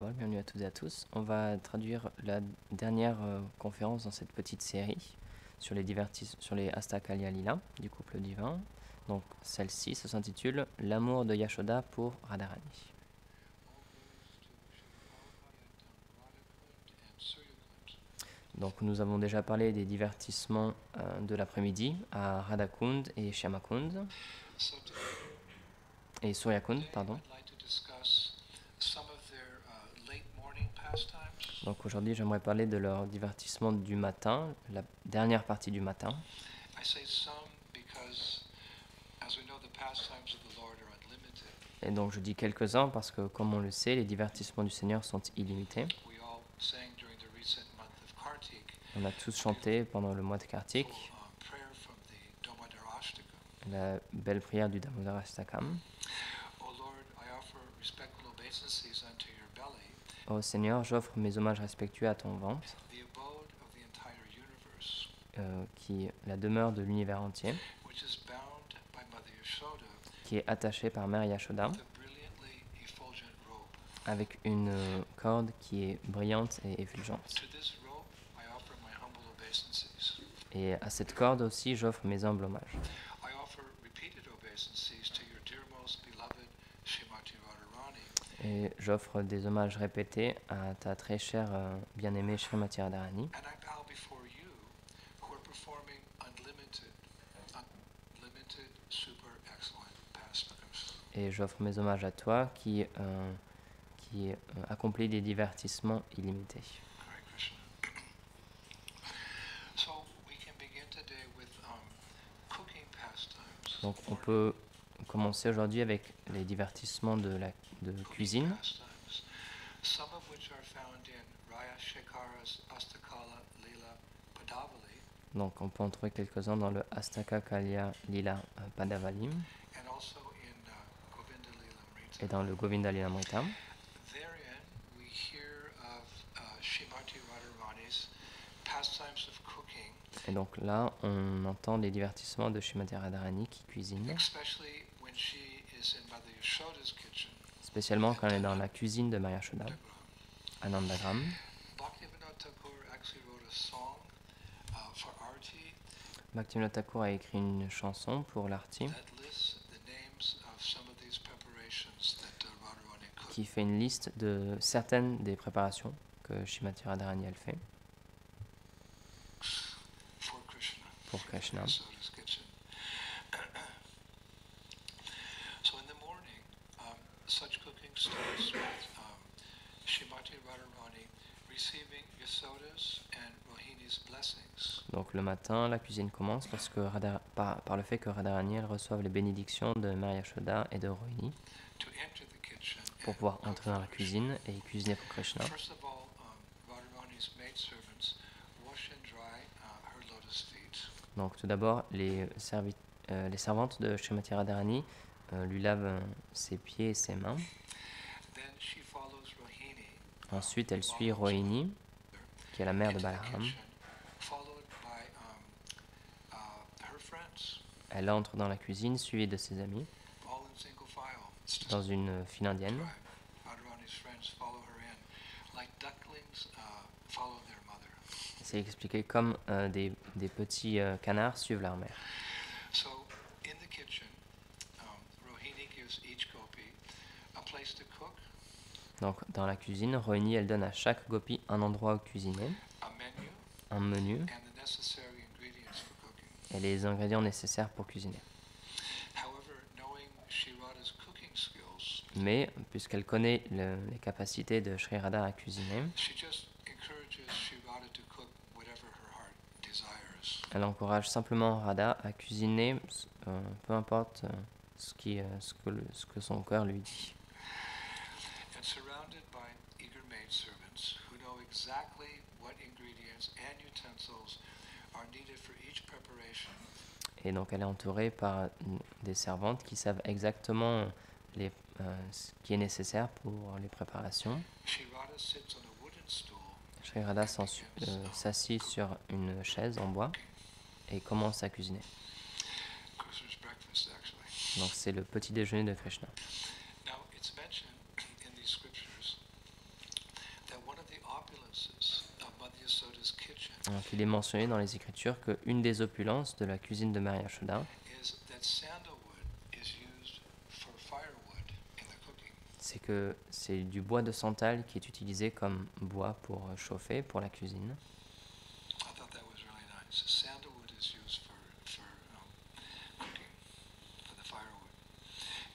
Bienvenue à toutes et à tous. On va traduire la dernière conférence dans cette petite série sur les Astakalia Lila du couple divin. Donc celle-ci s'intitule L'amour de Yashoda pour Radharani. Donc nous avons déjà parlé des divertissements de l'après-midi à Radhakund et Shyamakund et Suryakund, pardon. Donc aujourd'hui, j'aimerais parler de leur divertissement du matin, la dernière partie du matin. Et donc je dis quelques-uns parce que, comme on le sait, les divertissements du Seigneur sont illimités. On a tous chanté pendant le mois de Kartik la belle prière du Damodar Ashtakam. Ô Seigneur, j'offre mes hommages respectueux à ton ventre, qui est la demeure de l'univers entier, qui est attaché par Mère Yashoda, avec une corde qui est brillante et effulgente. Et à cette corde aussi, j'offre mes humbles hommages. Et j'offre des hommages répétés à ta très chère bien-aimée Srimati Radharani. Et j'offre mes hommages à toi qui accomplit des divertissements illimités. Donc on peut commencer aujourd'hui avec les divertissements de cuisine. Donc on peut en trouver quelques-uns dans le Astaka Kalya Lila Padavalim et dans le Govinda Lilamrita. Et donc là, on entend les divertissements de Srimati Radharani qui cuisine, spécialement quand elle est dans la cuisine de Maya Yashoda, à Nandagram. Bhaktivinoda Thakur a écrit une chanson pour l'Arti qui fait une liste de certaines des préparations que Srimati Radharani elle fait pour Krishna. Donc le matin, la cuisine commence par le fait que Radharani elle reçoive les bénédictions de Mère Yashoda et de Rohini pour pouvoir entrer dans la cuisine et cuisiner pour Krishna. Donc tout d'abord, les servantes de Srimati Radharani lui lavent ses pieds et ses mains. Ensuite, elle suit Rohini, qui est la mère de Balaram. Elle entre dans la cuisine, suivie de ses amis, dans une file indienne. C'est expliqué comme des petits canards suivent leur mère. Donc dans la cuisine, Rohini elle donne à chaque gopi un endroit où cuisiner, un menu et les ingrédients nécessaires pour cuisiner. Mais puisqu'elle connaît les capacités de Sri Radha à cuisiner, elle encourage simplement Radha à cuisiner, peu importe ce que son cœur lui dit. Et donc elle est entourée par des servantes qui savent exactement ce qui est nécessaire pour les préparations. Sri Radha s'assit sur une chaise en bois et commence à cuisiner. Donc c'est le petit déjeuner de Krishna. Yasoda's kitchen Donc il est mentionné dans les Écritures qu'une des opulences de la cuisine de Maria Yashoda, is that sandalwood is used for firewood in the cooking. c'est que c'est du bois de santal qui est utilisé comme bois pour chauffer, pour la cuisine. I thought that was really nice. Sandalwood is used for cooking, for the firewood,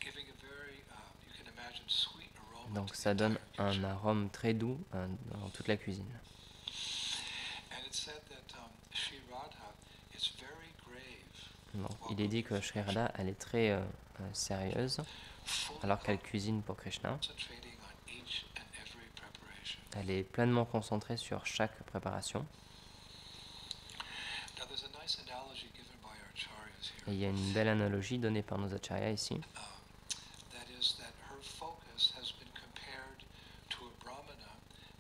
giving a very, you can imagine, sweet aroma. Donc to the ça donne entire kitchen. un arôme très doux dans toute la cuisine. And it said that Sri Radha is very grave, Donc il est dit que Sri Radha, elle est très sérieuse fully alors qu'elle cuisine pour Krishna. concentrating on each and every preparation. Elle est pleinement concentrée sur chaque préparation. Now there's a nice analogy given by our acharyas Et here. il y a une belle analogie donnée par nos acharyas ici. That is that her focus has been compared to a brahmana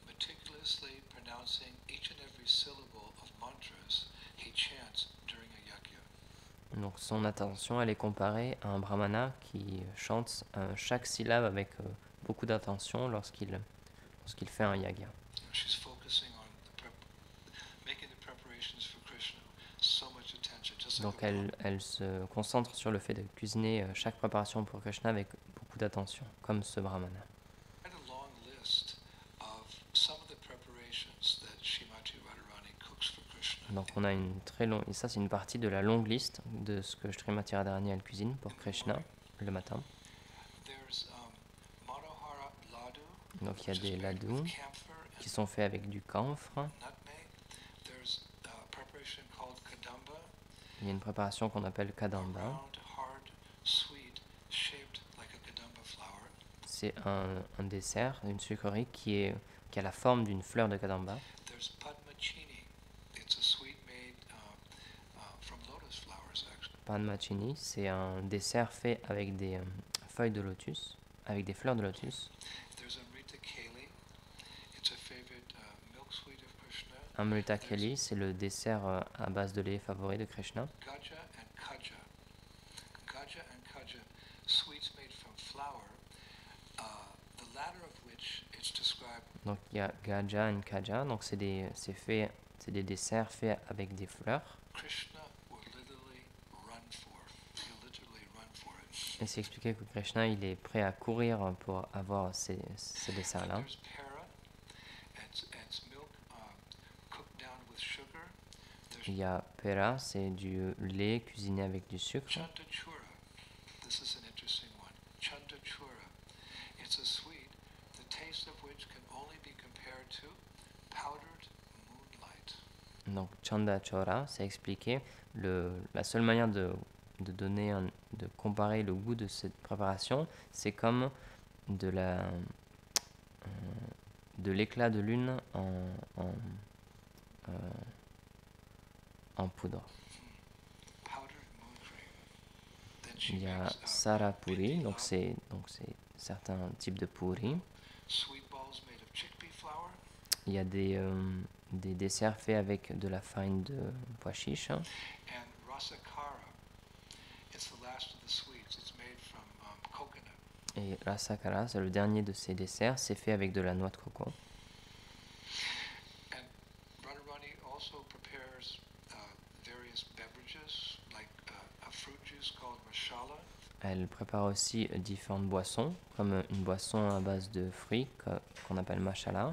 meticulously pronouncing each and every syllable of mantras he chants during a yajna. Donc son attention, elle est comparée à un brahmana qui chante chaque syllabe avec beaucoup d'attention lorsqu'il fait un yagya. She's focusing on making the preparations for Krishna. So much attention, just like Donc a brahmana. elle se concentre sur le fait de cuisiner chaque préparation pour Krishna avec beaucoup d'attention, comme ce brahmana. Quite a long list of some of the preparations that Srimati Radharani cooks for Krishna. Donc on a une très longue, et ça c'est une partie de la longue liste de ce que Srimati Radharani elle cuisine pour Krishna le matin. There's Manohara Ladu, Donc il y a which is des made with ladous camphor qui and sont faits avec du camphre. nutmeg. There's a preparation called kadamba, Il y a une préparation qu'on appelle a kadamba. round, hard, sweet, shaped like a kadamba flower. C'est un dessert, une sucrerie qui a la forme d'une fleur de kadamba. There's padmachini. It's a sweet made from lotus flowers, actually. Padmachini, c'est un dessert fait avec des feuilles de lotus, avec des fleurs de lotus. There's Amrita Keli. It's a favorite milk sweet of Krishna. Amrita Keli, c'est le dessert à base de lait favori de Krishna. Gaja and kaja. Gaja and kaja, sweets made from flour, the latter of which it's described Donc il y a Gaja et Kaja, donc c'est des desserts faits avec des fleurs. Krishna will literally run for. He'll literally run for it. Et c'est expliqué que Krishna il est prêt à courir pour avoir ces desserts-là. There's para, and it's milk cooked down with sugar. There's Il y a Pera, c'est du lait cuisiné avec du sucre. Chandachura. This is an interesting one. Chandachura. It's a sweet, the taste of which can only be compared to powdered moonlight. Donc Chanda Chora, c'est expliqué. La seule manière de comparer le goût de cette préparation, c'est comme de l'éclat de lune en poudre. Powdered moon cream. Then she Il y a makes Sarapuri, donc c'est certains types de puri. sweet balls made of chickpea flour. Il y a des desserts faits avec de la farine de pois chiche. And rasakara. It's the last of the sweets. It's made from coconut. Et la sakara, c'est le dernier de ces desserts, c'est fait avec de la noix de coco. And Radharani also prepares various beverages, like a fruit juice called masala, Elle prépare aussi différentes boissons, comme une boisson à base de fruits qu'on appelle mashala,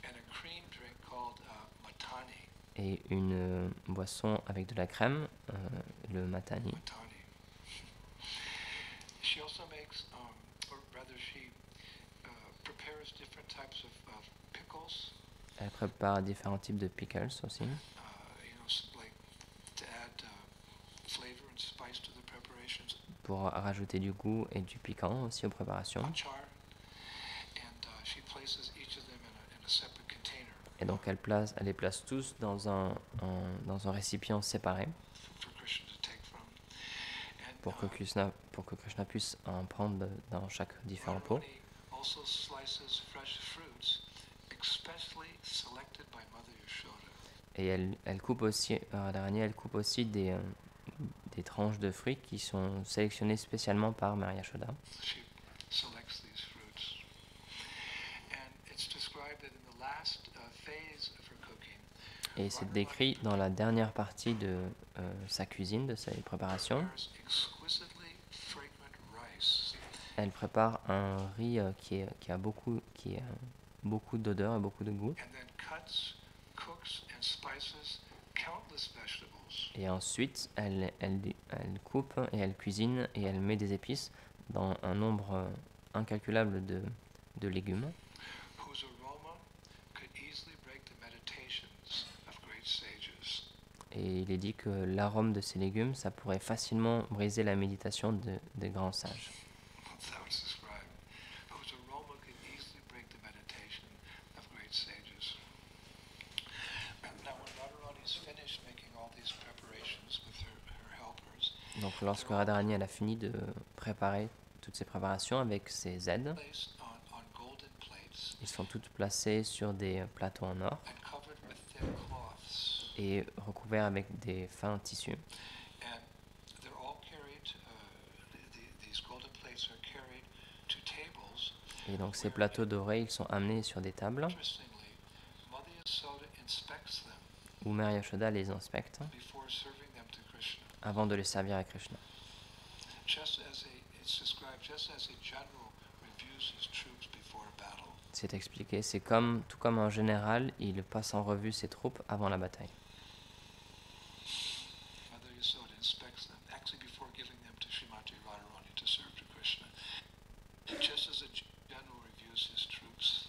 and a cream drink called matani. et une boisson avec de la crème, le matani. Matani. She also makes, or rather, she prepares different types of pickles. Elle prépare différents types de pickles aussi, Like to add flavor and spice to the preparations. pour rajouter du goût et du piquant aussi aux préparations. Achar, and she places each of them in a separate container Et donc elle les place tous dans un récipient séparé for Krishna to take from. And pour que Krishna puisse en prendre dans chaque différent pot. Radharani also slices fresh fruits, especially selected by Mother Yashoda. Et elle coupe aussi, Radharani, elle coupe aussi des tranches de fruits qui sont sélectionnées spécialement par Maria Yashoda. She selects these fruits. And it's described that in the last phase of her cooking, Et c'est décrit dans la dernière partie de sa cuisine, de ses préparations. prepares exquisitely fragrant rice Elle prépare un riz qui a beaucoup d'odeur et beaucoup de goût. and then cuts, cooks, and spices countless vegetables Et ensuite, elle coupe et elle cuisine et elle met des épices dans un nombre incalculable de légumes. whose aroma could easily break the meditations of great sages. Et il est dit que l'arôme de ces légumes, ça pourrait facilement briser la méditation des grands sages. That's how it's described. Whose aroma could easily break the meditation of great sages. Now, when Radharani's finished making all these preparations with her helpers, Donc lorsque Radharani elle a fini de préparer toutes ces préparations avec ses aides, placed on golden plates ils sont toutes placées sur des plateaux en or and covered with thin cloths, et recouverts avec des fins tissus. and they're all carried. These golden plates are carried to tables. Et donc ces plateaux dorés, ils sont amenés sur des tables Interestingly, Mother Yasoda inspects them où Mère Yashoda les inspecte before serving them to Krishna. avant de les servir à Krishna. It's described just as a general reviews his troops before a battle. C'est expliqué, tout comme un général, il passe en revue ses troupes avant la bataille. Mother Yasoda inspects them, actually before giving them to Srimati Radharani to serve to Krishna. Just as a general reviews his troops.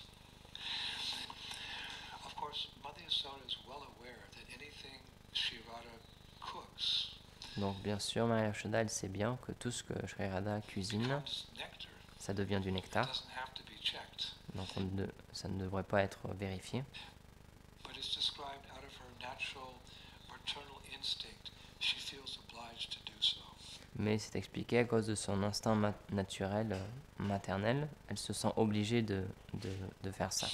Of course, Mother Yasoda is well aware that anything Sri Radha cooks Donc bien sûr, Mère Yashoda, elle sait bien que tout ce que Sri Radha cuisine, becomes nectar. ça devient du It nectar. doesn't have to be checked. Donc ça ne devrait pas être vérifié. But it's described out of her natural maternal instinct. She feels obliged to do so. Mais c'est expliqué à cause de son instinct naturel, maternel, elle se sent obligée de faire ça.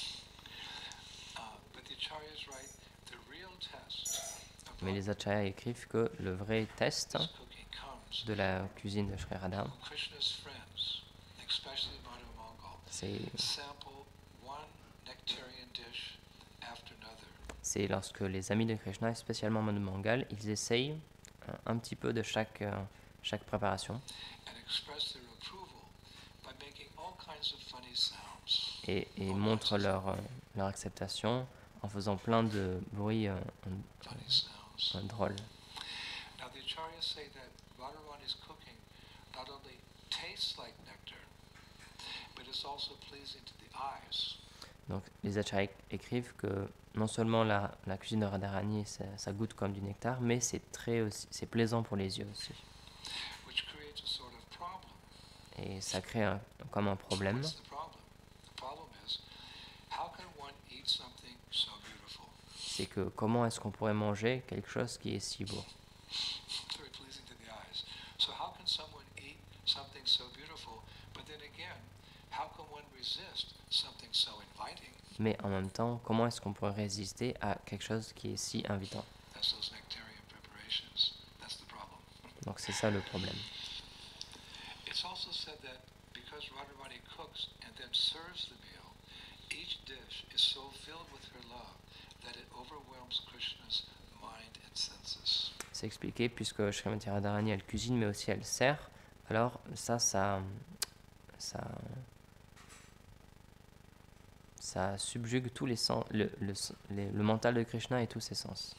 But the acharyas write the real test of Mais les acharyas écrivent que le vrai test this cooking comes de la cuisine de Sri Radha, when Krishna's friends, especially Madhu Mangal, c'est sample one nectarian dish after another. c'est lorsque les amis de Krishna, et spécialement Madhu Mangal, ils essayent un petit peu de chaque préparation And express their approval by making all kinds of funny sounds. et montrent leur acceptation en faisant plein de bruits Funny sounds. drôles. Now the acharyas say that Radharani's cooking not only tastes like nectar, but it's also pleasing to the eyes. Donc les acharyas écrivent que non seulement la cuisine de Radharani, ça goûte comme du nectar, mais c'est plaisant pour les yeux aussi. Which creates a sort of problem. Et ça crée comme un problème. What's the problem? The problem is, how can one eat something so beautiful? C'est que comment est-ce qu'on pourrait manger quelque chose qui est si beau? Very pleasing to the eyes. So how can someone eat something so beautiful, but then again, how can one resist something so inviting? Mais en même temps, comment est-ce qu'on pourrait résister à quelque chose qui est si invitant? That's those nectarian preparations. That's the problem. Donc c'est ça le problème. It's also said that because Radharani cooks and then serves the meal, each dish is so filled with her love that it overwhelms Krishna's mind and senses. C'est expliqué puisque Srimati Radharani elle cuisine mais aussi elle sert. Alors ça subjugue tous les sens, le mental de Krishna et tous ses sens.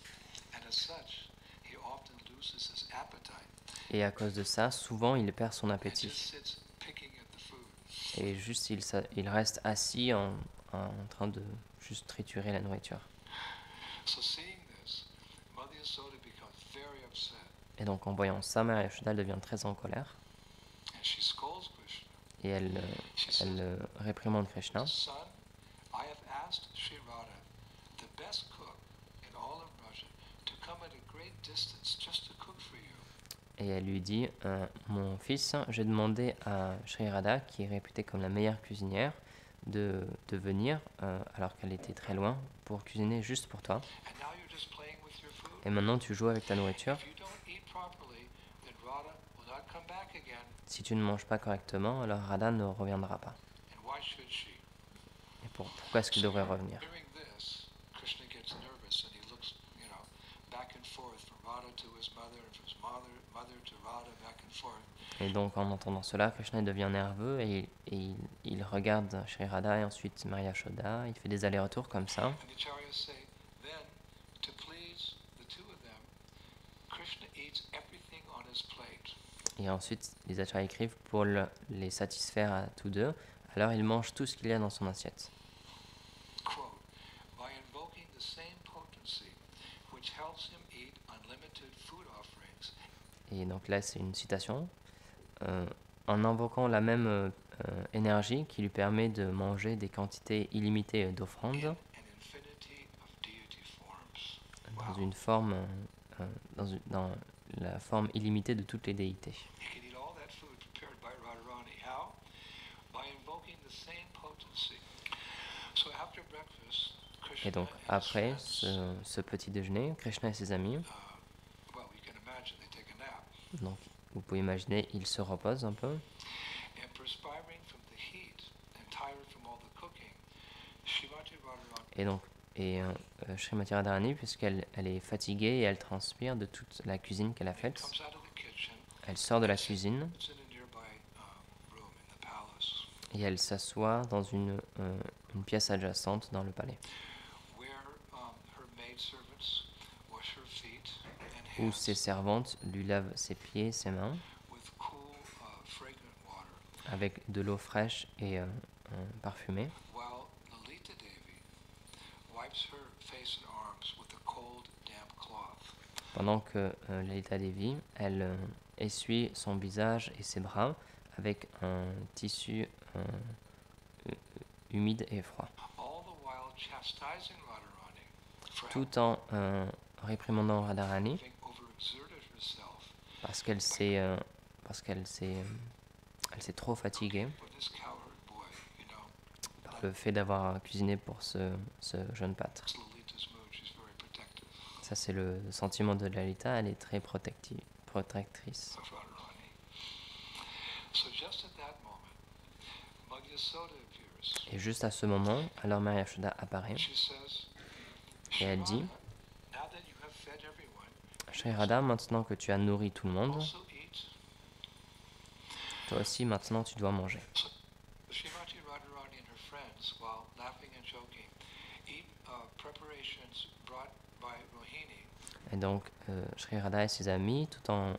And as such, he often loses his appetite Et à cause de ça, souvent il perd son and appétit. just sits picking at the food. Et juste il reste assis en train de juste triturer la nourriture. So seeing this, Mother Yasoda becomes very upset Et donc en voyant ça, Mère Yashoda devient très en colère and she scolds Krishna. et elle réprimande Krishna. Son, I have asked Sri Radha, the best cook in all of Russia, to come at a great distance just to cook for you. Et elle lui dit, mon fils, j'ai demandé à Sri Radha, qui est réputée comme la meilleure cuisinière, de venir, alors qu'elle était très loin, pour cuisiner juste pour toi. And now you're just playing with your food. Et maintenant tu joues avec ta nourriture. If you don't eat properly, then Radha will not come back again. Si tu ne manges pas correctement, alors Radha ne reviendra pas. And why should she? Et pourquoi est-ce qu'il devrait revenir? Hearing this, Krishna gets nervous and he looks forth. Et donc en entendant cela, Krishna devient nerveux et il regarde Shri Radha et ensuite Maria Yashoda. Il fait des allers-retours comme ça. And the acharyas say, then, to please the two of them, Krishna eats everything on his plate. Et ensuite, les acharyas écrivent pour les satisfaire à tous deux. Alors il mange tout ce qu'il y a dans son assiette. Quote, by invoking the same potency which helps him eat unlimited food offerings. Et donc là, c'est une citation. En invoquant la même énergie qui lui permet de manger des quantités illimitées d'offrandes In an infinity of deity forms. dans Wow. une forme, dans la forme illimitée de toutes les déités. He can eat all that food prepared by Radharani. How? By invoking the same potency. So after breakfast, Krishna Et donc and his après friends, ce petit déjeuner, Krishna et ses amis, well, you can imagine they take a nap. donc vous pouvez imaginer, ils se reposent un peu. And perspiring from the heat and tired from all the cooking, Shrimati Radharani Et donc, Srimati Radharani, puisqu'elle est fatiguée et elle transpire de toute la cuisine qu'elle a faite, comes out of the kitchen. elle sort de la cuisine It's in a nearby room in the palace, et elle s'assoit dans une pièce adjacente dans le palais, where her maidservants wash her feet and où hands ses servantes lui lavent ses pieds et ses mains with cool, fragrant water, avec de l'eau fraîche et parfumée, while Lalita Devi wipes her face and arms with a cold, damp cloth. pendant que Lalita Devi, elle essuie son visage et ses bras avec un tissu humide et froid, All the while chastising Radharani for tout en réprimandant Radharani having overexerted herself. parce qu'elle s'est trop fatiguée But this coward boy, par le fait d'avoir cuisiné pour ce jeune pâtre. that's Lalita's mood. She's very protective Ça, c'est le sentiment de Lalita, elle est très protectrice. of Radharani. So just at that moment, Madhyasoda appears. Et juste à ce moment, alors Maria Yashoda apparaît She says, et elle dit, now that you have fed everyone, Shri Radha, maintenant que tu as nourri tout le monde, also eat. toi aussi maintenant tu dois manger. Srimati Radharani and her friends, while laughing and joking, eat preparations brought by Rohini. Et donc, Shri Radha et ses amis, tout en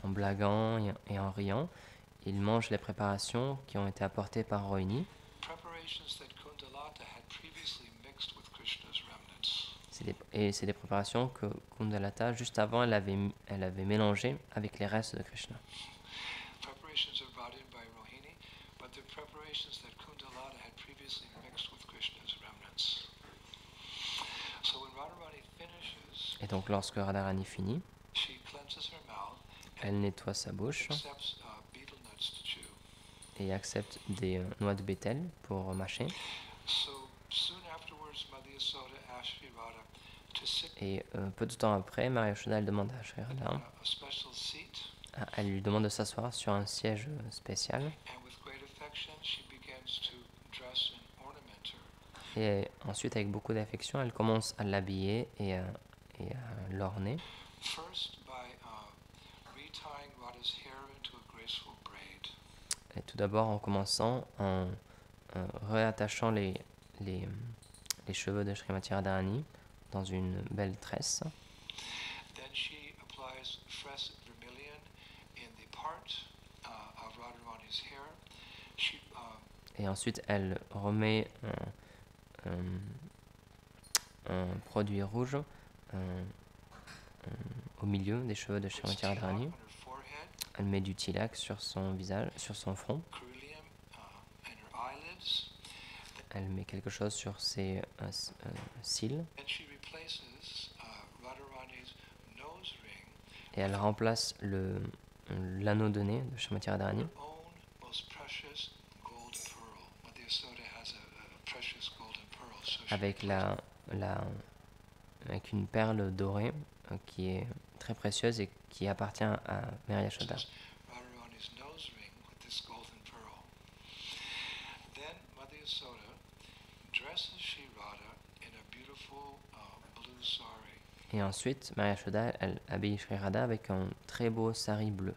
blaguant et en riant, ils mangent les préparations qui ont été apportées par Rohini. Preparations that Kundalata had previously mixed with Krishna's remnants. C'est des préparations que Kundalata, juste avant, elle avait mélangées avec les restes de Krishna. Preparations are brought in by Rohini, but they're preparations that Kundalata had previously mixed with Krishna's remnants. So when Radharani finishes, Et donc, lorsque Radharani finit, she cleanses her mouth elle nettoie sa bouche accepts betel nuts to chew. et accepte des noix de bétel pour mâcher. So soon afterwards, Madhyasoda asked Sri Radha to sit Et peu de temps après, Maria Yashoda, elle demande à Shri on Radha, a special seat, elle lui demande de s'asseoir sur un siège spécial. and with great affection, she begins to dress and ornament her. Et ensuite, avec beaucoup d'affection, elle commence à l'habiller et à l'orner. First, by retying Radha's hair into a graceful braid. Et tout d'abord en commençant en réattachant les cheveux de Srimati Radharani dans une belle tresse. Then she applies fresh vermilion in the part of Radharani's hair. She Et ensuite, elle remet un produit rouge au milieu des cheveux de puts Srimati tilak Radharani. on her forehead, Elle met du tilak sur son visage, sur son front. ceruleum and her eyelids. Elle met quelque chose sur ses cils. Then she replaces Radharani's nose ring, Et elle remplace l'anneau de nez de Srimati Radharani her own most precious gold pearl. Madhyasoda has a precious golden pearl. So she avec avec une perle dorée qui est très précieuse et qui appartient à Maria Yashoda. replaces Radharani's nose ring with this golden pearl. Then Madhyasoda dresses Sri Radha in a beautiful blue sari. Et ensuite, Maya Yashoda, elle habille Sri Radha avec un très beau sari bleu.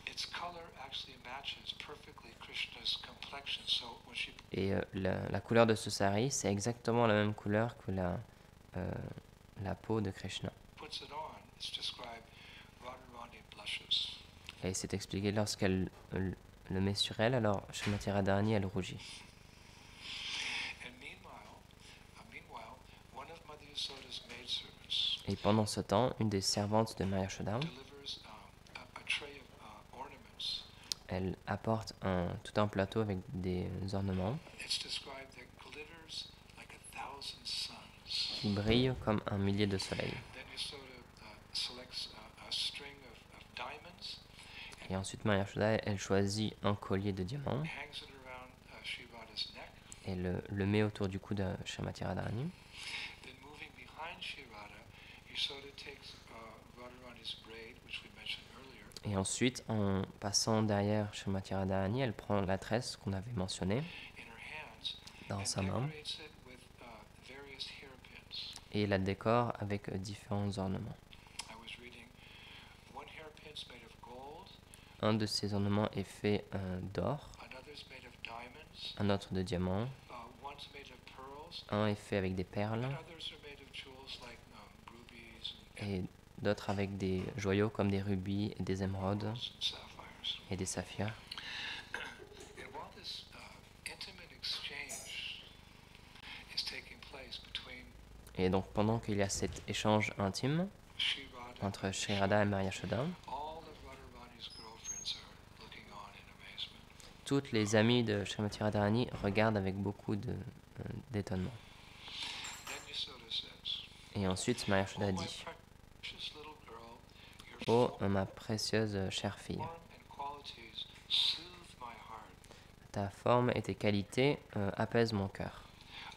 Its color actually matches perfectly Krishna's complexion. So when she Et la couleur de ce sari, c'est exactement la même couleur que la peau de Krishna. puts it on, it's described Radharani blushes. Et c'est expliqué lorsqu'elle le met sur elle, alors Srimati Radharani, elle rougit. And meanwhile, one of Mother Yasoda's maidservants Et pendant ce temps, une des servantes de Maya Yashoda, delivers a tray of ornaments. elle apporte tout un plateau avec des ornements It's described that glitters like 1,000 suns. qui brillent comme un millier de soleils. Then Yasoda selects a string of diamonds Et ensuite, Maya Yashoda, elle choisit un collier de diamants and hangs it around Sri Radha's neck. et le met autour du cou de Srimati Radharani. Then moving behind Sri Radha, Yasoda takes Radharani's braid, which we mentioned earlier, Et ensuite, en passant derrière Srimati Radharani, elle prend la tresse qu'on avait mentionnée in her hands dans and sa main decorates it with various hairpins. et la décore avec différents ornements. I was reading one hairpin's made of gold, Un de ces ornements est fait d'or, another's made of diamonds, un autre de diamant, one's made of pearls, un est fait avec des perles and others are made of jewels like rubies et d'autres avec des joyaux comme des rubis et des émeraudes and sapphires. et des saphirs. And while this intimate exchange is taking place between Et donc pendant qu'il y a cet échange intime Sri Radha entre Sri Radha et Maya Yashoda, all of Radharani's girlfriends are looking on in amazement. toutes les amies de Srimati Radharani regardent avec beaucoup d'étonnement. Then Yasoda says, Et ensuite Maya Yashoda "Oh, my dit precious little girl, « your Oh, ma précieuse chère fille, form and qualities soothe my heart. ta forme et tes qualités apaisent mon cœur.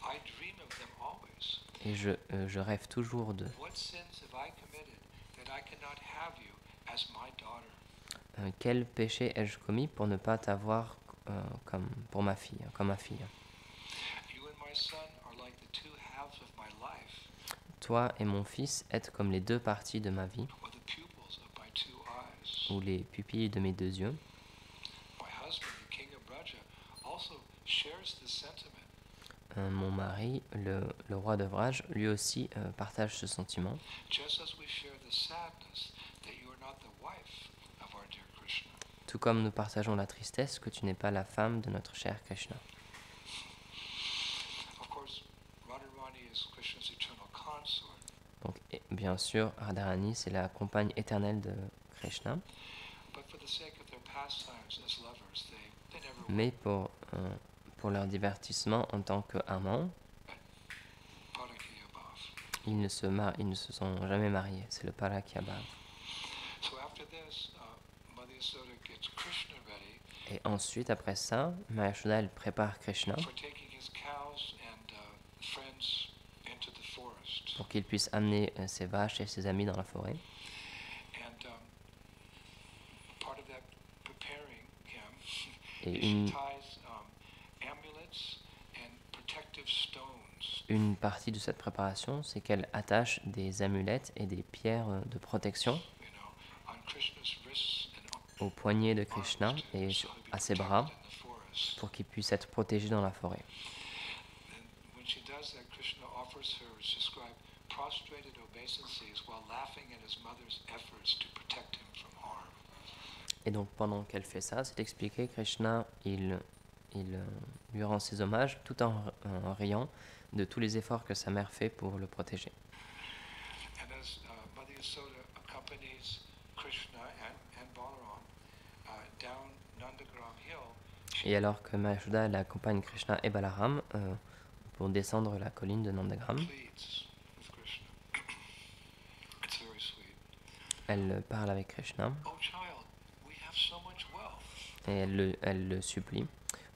I dream of them always. Et je rêve toujours d'eux. What sins have I committed that I cannot have you as my daughter? Quel péché ai-je commis pour ne pas t'avoir comme ma fille. You and my son are like the two halves of my life, Toi et mon fils êtes comme les deux parties de ma vie, or the pupils of my two eyes. ou les pupilles de mes deux yeux. My husband, the king of Braja, also shares this sentiment. Mon mari, le roi de Vraj, lui aussi partage ce sentiment. Just as we share the sadness that you are not the wife of our dear Krishna. Tout comme nous partageons la tristesse que tu n'es pas la femme de notre cher Krishna. Of course, Radharani is Krishna's eternal consort. Donc, bien sûr, Radharani, c'est la compagne éternelle de Krishna, But for the sake of their pastimes as lovers, they never mais pour leur divertissement en tant qu'amants, Parakiyabhav. ils ne se sont jamais mariés. C'est le Parakyabhav. So after this, Mother Yasoda gets Krishna ready Et ensuite, après ça, Maya Yashoda, elle prépare Krishna for taking his cows and friends into the forest. pour qu'il puisse amener ses vaches et ses amis dans la forêt. And part of that preparing him Et is she une, ties amulets and protective stones une partie de cette préparation, c'est qu'elle attache des amulettes et des pierres de protection on Krishna's wrists and aux poignets de Krishna arms et so he'll be à ses protected bras in the forest. pour qu'il puisse être protégé dans la forêt. And when she does that, Krishna offers her, it's described, prostrated obeisances while laughing at his mother's efforts to protect him from harm. Et donc pendant qu'elle fait ça, c'est expliqué, Krishna, il lui rend ses hommages tout en riant de tous les efforts que sa mère fait pour le protéger. And as Mother Yasoda accompanies Krishna and Balaram down Nandagram Hill, Et alors que Maya Yashoda, elle accompagne Krishna et Balaram pour descendre la colline de Nandagram, pleads with Krishna. It's very sweet. elle parle avec Krishna Oh child, we have so much wealth. et elle le supplie.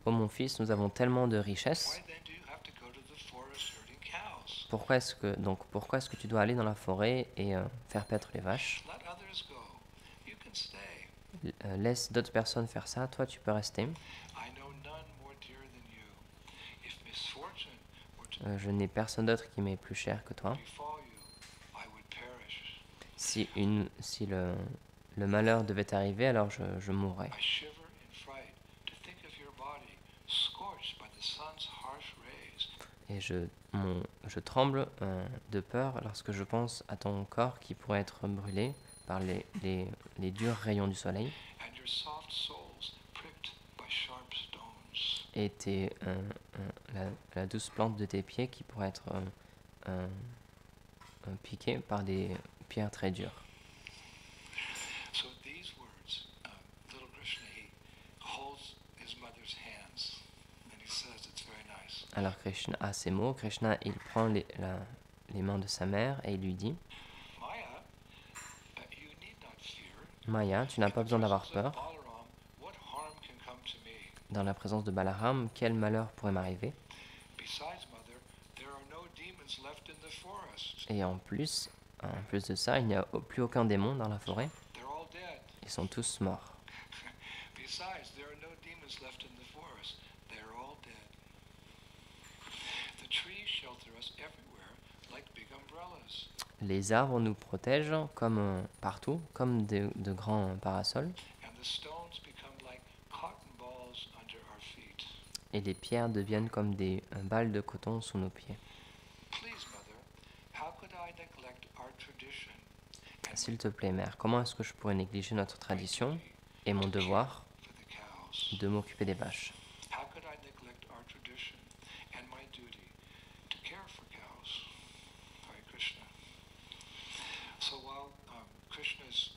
« Oh mon fils, nous avons tellement de richesses, Why then do you have to go to the forest herding cows? pourquoi est-ce que tu dois aller dans la forêt et faire paître les vaches? Let others go. You can stay. Laisse d'autres personnes faire ça, toi tu peux rester. I know none more dear than you. If misfortune were to Je n'ai personne d'autre qui m'est plus cher que toi. befall you, I would Si le malheur devait arriver, alors je mourrais. I shiver in fright to think of your body scorched by the sun's harsh rays, Et je tremble de peur lorsque je pense à ton corps qui pourrait être brûlé par les durs rayons du soleil and your soft soles pricked by sharp stones. et la douce plante de tes pieds qui pourrait être piquée par des pierres très dures. So these words, little Krishna, he holds his mother's hands and he says it's very nice. Alors Krishna, à ces mots, Krishna il prend les mains de sa mère et il lui dit Maya, you need not fear. Maya, tu n'as pas besoin d'avoir Presence of peur. Balaram, what harm can come to me? Dans la présence de Balaram, quel malheur pourrait m'arriver? Besides, mother, there are no demons left in the forest. Et en plus de ça, il n'y a plus aucun démon dans la forêt. They're all dead. Ils sont tous morts. Besides, there are no demons left in the forest. They're all dead. The trees shelter us everywhere like big umbrellas. Les arbres nous protègent comme partout, comme de grands parasols. And the stones become like cotton balls under our feet. Et les pierres deviennent comme des balles de coton sous nos pieds. Please, mother, how could I neglect our tradition and S'il te plaît, mère, comment est-ce que je pourrais négliger notre tradition duty et mon devoir for the cows? de m'occuper des vaches? How could I neglect our tradition and my duty to care for cows? Hare Krishna. So while Krishna is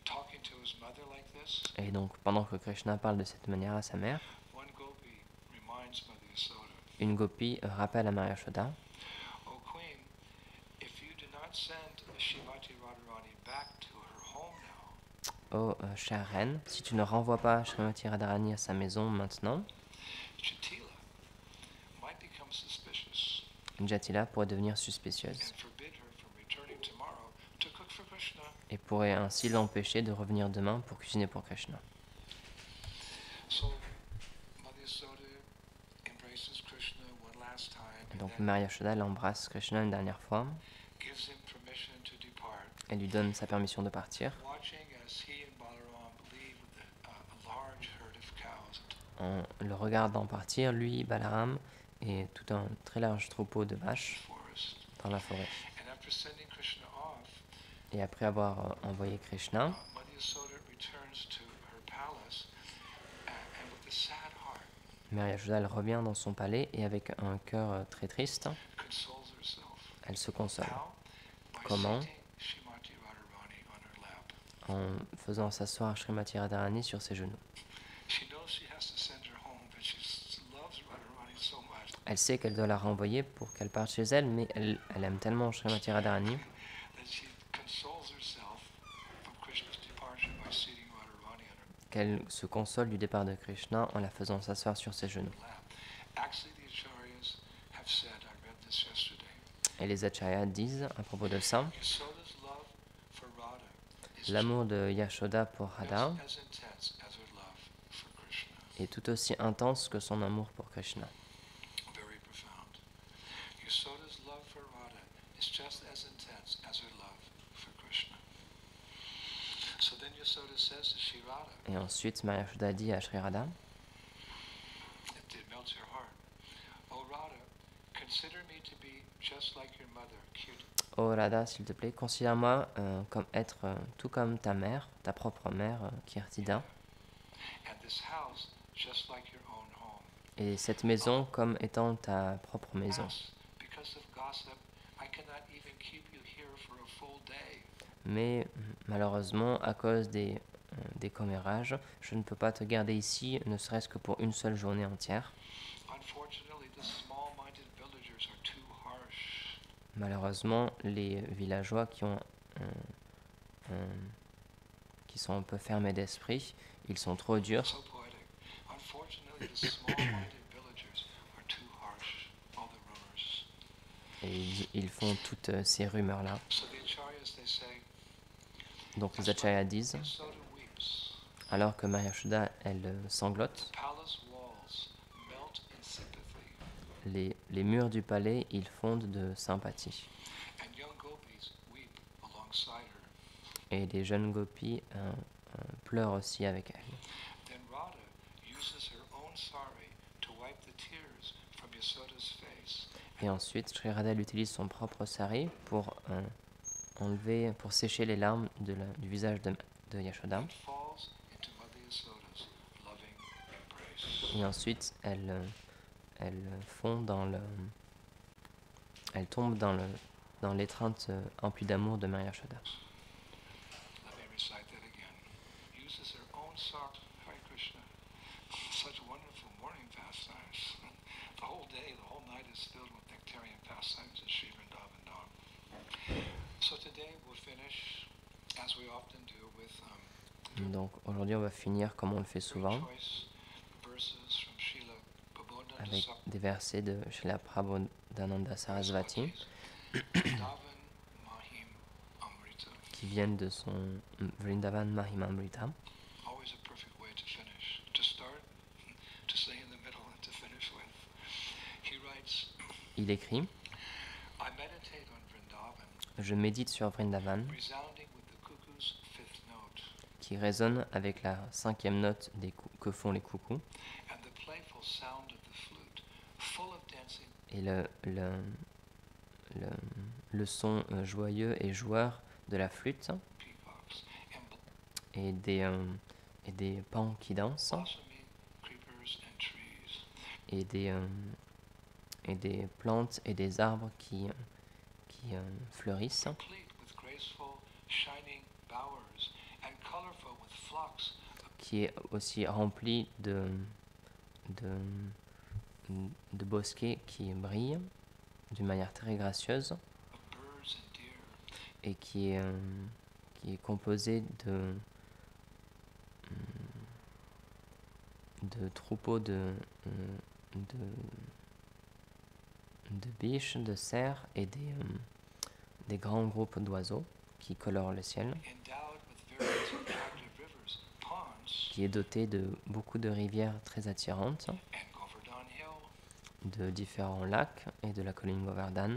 talking to his mother like this, Et donc, pendant que Krishna parle de cette manière à sa mère, one gopi reminds Mother Yasoda, une gopie rappelle à Maya Yashoda "O Queen, if you do not send Shrimati Radharani back to her home now, Oh, chère reine, si tu ne renvoies pas Srimati Radharani à sa maison maintenant, Jatila might become suspicious Jatila pourrait devenir suspicieuse and forbid her from returning tomorrow to cook for Krishna." et pourrait ainsi l'empêcher de revenir demain pour cuisiner pour Krishna. So Mother Yasoda embraces Krishna one last time Et and donc then Maya Yashoda l'embrasse Krishna une dernière fois gives him permission to depart, et lui donne sa permission de partir watching as he and Balaram leave with a large herd of cows. en le regardant partir, lui, Balaram et tout un très large troupeau de vaches Forest. dans la forêt. And after sending Krishna off, Et après avoir envoyé Krishna, Mother Yasoda returns to her palace and with a sad heart Mère Yashoda elle revient dans son palais et avec un cœur très triste, consoles herself. elle se console How? By Comment? seating Shrimati Radharani on her lap. en faisant s'asseoir Srimati Radharani sur ses genoux. She knows she has to send her home, but she loves Radharani so much Elle sait qu'elle doit la renvoyer pour qu'elle parte chez elle, mais elle aime tellement Srimati Radharani that she consoles herself from Krishna's departure by seating Radharani on her qu'elle se console du départ de Krishna en la faisant s'asseoir sur ses genoux. lap. Actually, the acharyas have said, I read this yesterday, Et les acharyas disent à propos de ça, Yasoda's love for Radha is l'amour de Yashoda pour Radha just as intense as her love for Krishna. est tout aussi intense que son amour pour Krishna. Very profound. Yasoda's love for Radha is just as intense as her love for Krishna. So then Yasoda says to Sri Radha, Et ensuite, Mère Yashoda dit à Sri Radha, it melts her heart. Oh Radha, consider me to be just like your mother, cute. Oh Radha, s'il te plaît, considère-moi comme être tout comme ta mère, ta propre mère, Kirtida, And this house just like your own home. et cette maison comme étant ta propre maison. Alas, because of gossip, I cannot even keep you here for a full day. Mais malheureusement, à cause des commérages, je ne peux pas te garder ici, ne serait-ce que pour une seule journée entière. Unfortunately, the small-minded villagers are too harsh. Malheureusement, les villageois qui sont un peu fermés d'esprit, ils sont trop durs. So poetic. Unfortunately, the small-minded villagers are too harsh. All the rumors. Et ils font toutes ces rumeurs-là. So the acharyas, they say, Donc les acharyas disent, Yasoda weeps. alors que Mère Yashoda, elle sanglote, Palace walls melt in sympathy, les murs du palais, ils fondent de sympathie. and young gopis weep alongside her. Et les jeunes gopis pleurent aussi avec elle. Then Radha uses her own sari to wipe the tears from Yasoda's face Et ensuite, Sri Radha utilise son propre sari pour sécher les larmes du visage de Yashoda. and falls into Mother Yasoda's loving embrace. Et ensuite, elle tombe dans l'étreinte emplie d'amour de Mère Yashoda. Let me recite that again. Uses her own sari. Hare Krishna. Such wonderful morning pastimes. The whole day, the whole night is filled with nectarian pastimes at Sri Vrindavan Dham. So today we'll finish, as we often do, with Donc aujourd'hui, on va finir comme on le fait souvent, choice verses from Srila Prabodhananda avec des versets de Srila Prabodhananda Sarasvati Vrindavan Mahim Amrita. qui viennent de son Vrindavan Mahimamrita. Always a perfect way to finish. To start, to stay in the middle, and to finish with. He writes, Il écrit I meditate on Vrindavan, Je médite sur Vrindavan, resounding with the cuckoo's fifth note, qui résonne avec la 5e note que font les coucous, and the playful sound of the flute, full of dancing et le son joyeux et joueur de la flûte, peacocks, et des pans qui dansent, blossomy creepers and trees. et des plantes et des arbres qui fleurissent, Complete with graceful, shining bowers, and colorful with flocks qui est aussi rempli de bosquets qui brillent d'une manière très gracieuse of birds and deer, et qui est composé de troupeaux de biches, de cerfs et des grands groupes d'oiseaux qui colorent le ciel, endowed with various attractive rivers, ponds, qui est doté de beaucoup de rivières très attirantes, and Govardhan Hill. de différents lacs et de la colline Govardhan.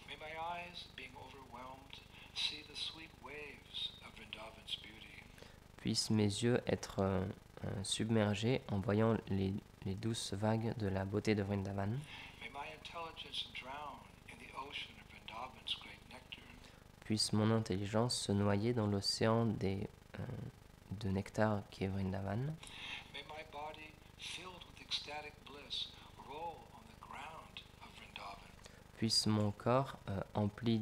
May my eyes, being overwhelmed, see the sweet waves of Vrindavan's beauty. Puissent mes yeux être submergés en voyant les douces vagues de la beauté de Vrindavan. May my intelligence drown in the ocean of Vrindavan's great nectar. Puisse mon intelligence se noyer dans l'océan de nectar qui est Vrindavan. May my body, filled with ecstatic bliss, roll on the ground of Vrindavan. Puisse mon corps empli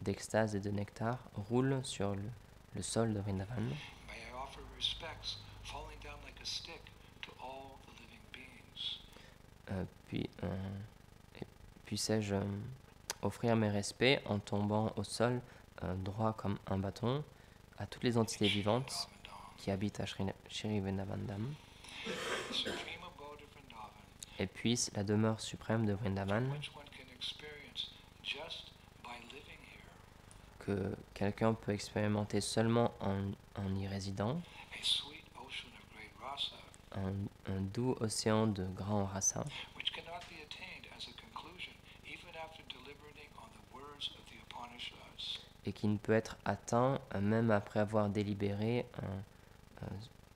d'extase et de nectar roule sur le sol de Vrindavan. May I offer respects, falling down like a stick, to all the living beings. Puissais-je offrir mes respects en tombant au sol droit comme un bâton à toutes les entités vivantes Vrindavan Dham, qui habitent à Shri Vrindavandam, the supreme abode of Vrindavan, et puisse la demeure suprême de Vrindavan, which one can experience just by living here, que quelqu'un peut expérimenter seulement en y résidant, a sweet ocean of great rasa, un doux océan de grand rasa, which cannot be attained as a conclusion, even after deliberating on the words of the Upanishads. et qui ne peut être atteint même après avoir délibéré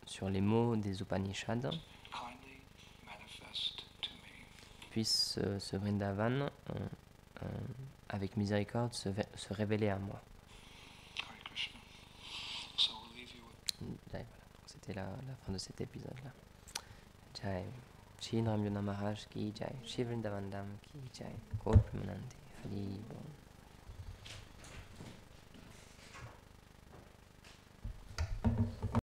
sur les mots des Upanishads. Kindly manifest to me. Puisse ce Vrindavan, avec miséricorde, se révéler à moi. Hare Krishna. So we'll leave you with Jai, voilà. Donc, c'était la fin de cet épisode-là. Jai. Shri Ramyana Maharaj ki jai. Shri Vrindavan Dham ki jai. Gopri Manandi. Hari Bol.